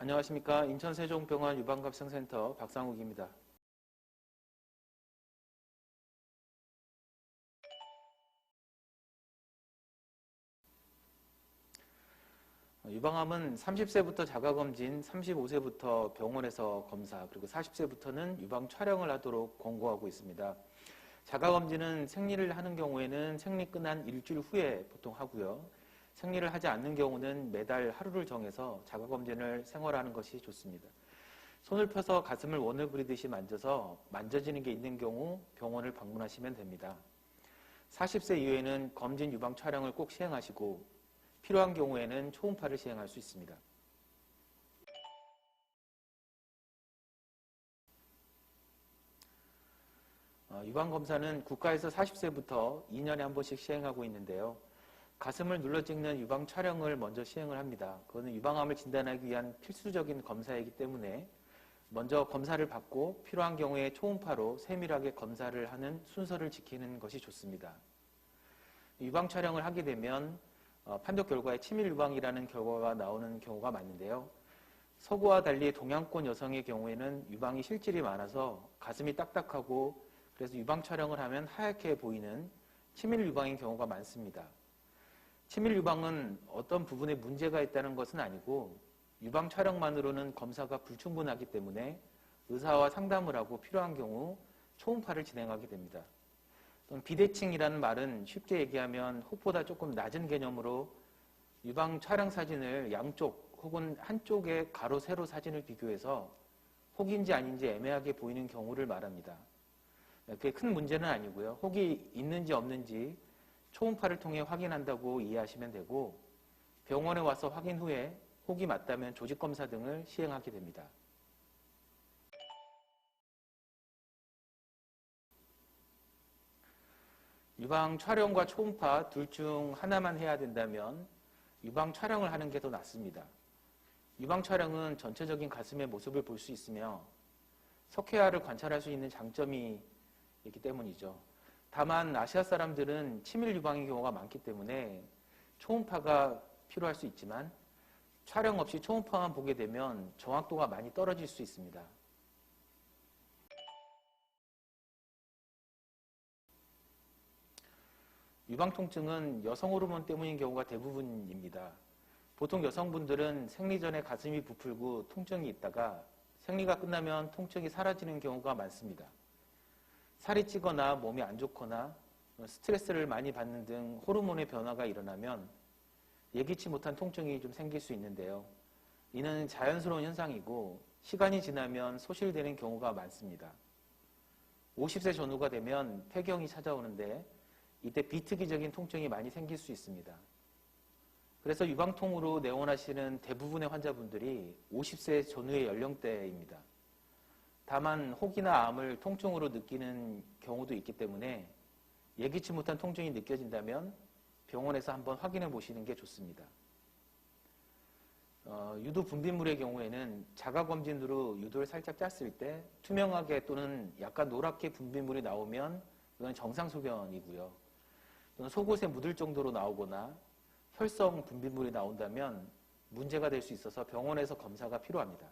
안녕하십니까. 인천세종병원 유방갑상센터 박상욱입니다. 유방암은 30세부터 자가검진, 35세부터 병원에서 검사, 그리고 40세부터는 유방 촬영을 하도록 권고하고 있습니다. 자가검진은 생리를 하는 경우에는 생리 끝난 일주일 후에 보통 하고요. 생리를 하지 않는 경우는 매달 하루를 정해서 자가검진을 생활하는 것이 좋습니다. 손을 펴서 가슴을 원을 그리듯이 만져서 만져지는 게 있는 경우 병원을 방문하시면 됩니다. 40세 이후에는 검진 유방 촬영을 꼭 시행하시고 필요한 경우에는 초음파를 시행할 수 있습니다. 유방검사는 국가에서 40세부터 2년에 한 번씩 시행하고 있는데요. 가슴을 눌러 찍는 유방 촬영을 먼저 시행을 합니다. 그거는 유방암을 진단하기 위한 필수적인 검사이기 때문에 먼저 검사를 받고 필요한 경우에 초음파로 세밀하게 검사를 하는 순서를 지키는 것이 좋습니다. 유방 촬영을 하게 되면 판독 결과에 치밀 유방이라는 결과가 나오는 경우가 많은데요. 서구와 달리 동양권 여성의 경우에는 유방이 실질이 많아서 가슴이 딱딱하고 그래서 유방 촬영을 하면 하얗게 보이는 치밀 유방인 경우가 많습니다. 치밀 유방은 어떤 부분에 문제가 있다는 것은 아니고 유방 촬영만으로는 검사가 불충분하기 때문에 의사와 상담을 하고 필요한 경우 초음파를 진행하게 됩니다. 비대칭이라는 말은 쉽게 얘기하면 혹보다 조금 낮은 개념으로 유방 촬영 사진을 양쪽 혹은 한쪽의 가로 세로 사진을 비교해서 혹인지 아닌지 애매하게 보이는 경우를 말합니다. 그게 큰 문제는 아니고요. 혹이 있는지 없는지 초음파를 통해 확인한다고 이해하시면 되고 병원에 와서 확인 후에 혹이 맞다면 조직검사 등을 시행하게 됩니다. 유방 촬영과 초음파 둘 중 하나만 해야 된다면 유방 촬영을 하는 게 더 낫습니다. 유방 촬영은 전체적인 가슴의 모습을 볼 수 있으며 석회화를 관찰할 수 있는 장점이 있기 때문이죠. 다만 아시아 사람들은 치밀 유방의 경우가 많기 때문에 초음파가 필요할 수 있지만 촬영 없이 초음파만 보게 되면 정확도가 많이 떨어질 수 있습니다. 유방 통증은 여성 호르몬 때문인 경우가 대부분입니다. 보통 여성분들은 생리 전에 가슴이 부풀고 통증이 있다가 생리가 끝나면 통증이 사라지는 경우가 많습니다. 살이 찌거나 몸이 안 좋거나 스트레스를 많이 받는 등 호르몬의 변화가 일어나면 예기치 못한 통증이 좀 생길 수 있는데요. 이는 자연스러운 현상이고 시간이 지나면 소실되는 경우가 많습니다. 50세 전후가 되면 폐경이 찾아오는데 이때 비특이적인 통증이 많이 생길 수 있습니다. 그래서 유방통으로 내원하시는 대부분의 환자분들이 50세 전후의 연령대입니다. 다만 혹이나 암을 통증으로 느끼는 경우도 있기 때문에 예기치 못한 통증이 느껴진다면 병원에서 한번 확인해 보시는 게 좋습니다. 유두 분비물의 경우에는 자가검진으로 유두를 살짝 짰을 때 투명하게 또는 약간 노랗게 분비물이 나오면 이건 정상소견이고요. 또는 속옷에 묻을 정도로 나오거나 혈성 분비물이 나온다면 문제가 될 수 있어서 병원에서 검사가 필요합니다.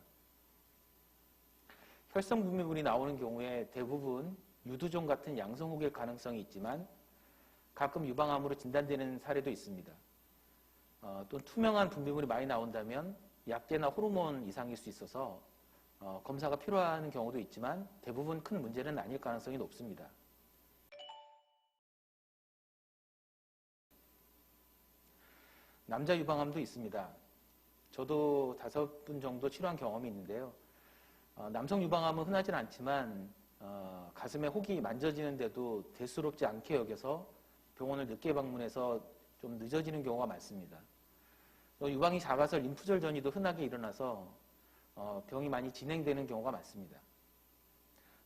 혈성 분비물이 나오는 경우에 대부분 유두종 같은 양성혹일 가능성이 있지만 가끔 유방암으로 진단되는 사례도 있습니다. 또 투명한 분비물이 많이 나온다면 약제나 호르몬 이상일 수 있어서 검사가 필요한 경우도 있지만 대부분 큰 문제는 아닐 가능성이 높습니다. 남자 유방암도 있습니다. 저도 5분 정도 치료한 경험이 있는데요. 남성 유방암은 흔하진 않지만 가슴에 혹이 만져지는데도 대수롭지 않게 여겨서 병원을 늦게 방문해서 좀 늦어지는 경우가 많습니다. 유방이 작아서 림프절 전이도 흔하게 일어나서 병이 많이 진행되는 경우가 많습니다.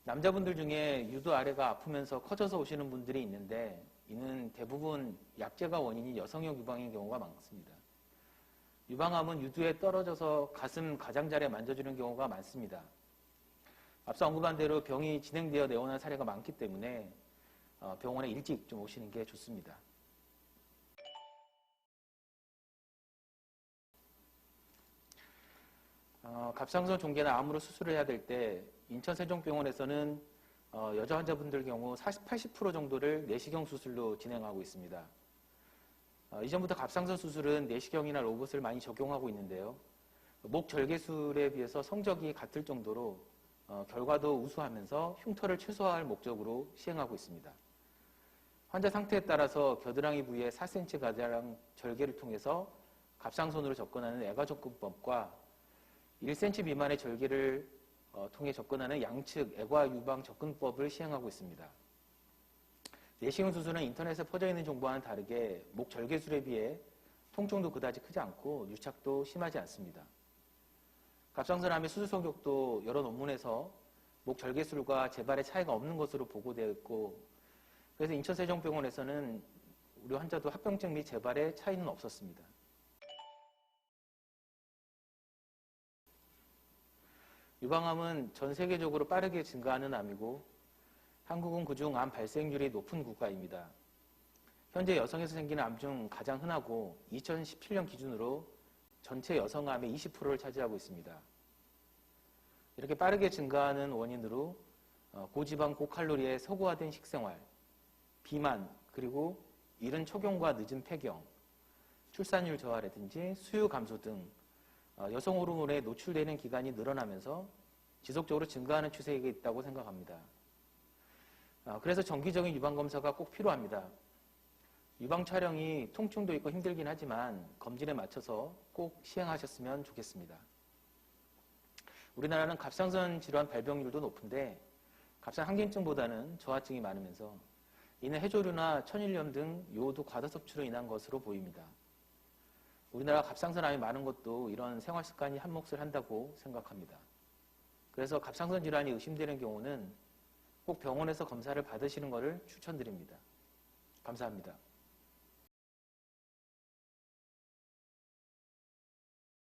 남자분들 중에 유두 아래가 아프면서 커져서 오시는 분들이 있는데 이는 대부분 약제가 원인인 여성형 유방인 경우가 많습니다. 유방암은 유두에 떨어져서 가슴 가장자리에 만져주는 경우가 많습니다. 앞서 언급한 대로 병이 진행되어 내원한 사례가 많기 때문에 병원에 일찍 좀 오시는 게 좋습니다. 갑상선 종괴나 암으로 수술을 해야 될 때 인천세종병원에서는 여자 환자분들 경우 80% 정도를 내시경 수술로 진행하고 있습니다. 이전부터 갑상선 수술은 내시경이나 로봇을 많이 적용하고 있는데요. 목 절개술에 비해서 성적이 같을 정도로 결과도 우수하면서 흉터를 최소화할 목적으로 시행하고 있습니다. 환자 상태에 따라서 겨드랑이 부위에 4cm가량 절개를 통해서 갑상선으로 접근하는 애과접근법과 1cm 미만의 절개를 통해 접근하는 양측 애과 유방 접근법을 시행하고 있습니다. 내시경 수술은 인터넷에 퍼져 있는 정보와는 다르게 목 절개술에 비해 통증도 그다지 크지 않고 유착도 심하지 않습니다. 갑상선암의 수술 성격도 여러 논문에서 목 절개술과 재발의 차이가 없는 것으로 보고되어 있고, 그래서 인천세종병원에서는 우리 환자도 합병증 및 재발의 차이는 없었습니다. 유방암은 전 세계적으로 빠르게 증가하는 암이고 한국은 그중 암 발생률이 높은 국가입니다. 현재 여성에서 생기는 암 중 가장 흔하고 2017년 기준으로 전체 여성암의 20%를 차지하고 있습니다. 이렇게 빠르게 증가하는 원인으로 고지방 고칼로리의 서구화된 식생활, 비만, 그리고 이른 초경과 늦은 폐경, 출산율 저하라든지 수유 감소 등 여성 호르몬에 노출되는 기간이 늘어나면서 지속적으로 증가하는 추세에 있다고 생각합니다. 그래서 정기적인 유방검사가 꼭 필요합니다. 유방 촬영이 통증도 있고 힘들긴 하지만 검진에 맞춰서 꼭 시행하셨으면 좋겠습니다. 우리나라는 갑상선 질환 발병률도 높은데 갑상 항진증보다는 저하증이 많으면서 이는 해조류나 천일염 등 요오드 과다 섭취로 인한 것으로 보입니다. 우리나라 갑상선암이 많은 것도 이런 생활 습관이 한몫을 한다고 생각합니다. 그래서 갑상선 질환이 의심되는 경우는 꼭 병원에서 검사를 받으시는 것을 추천드립니다. 감사합니다.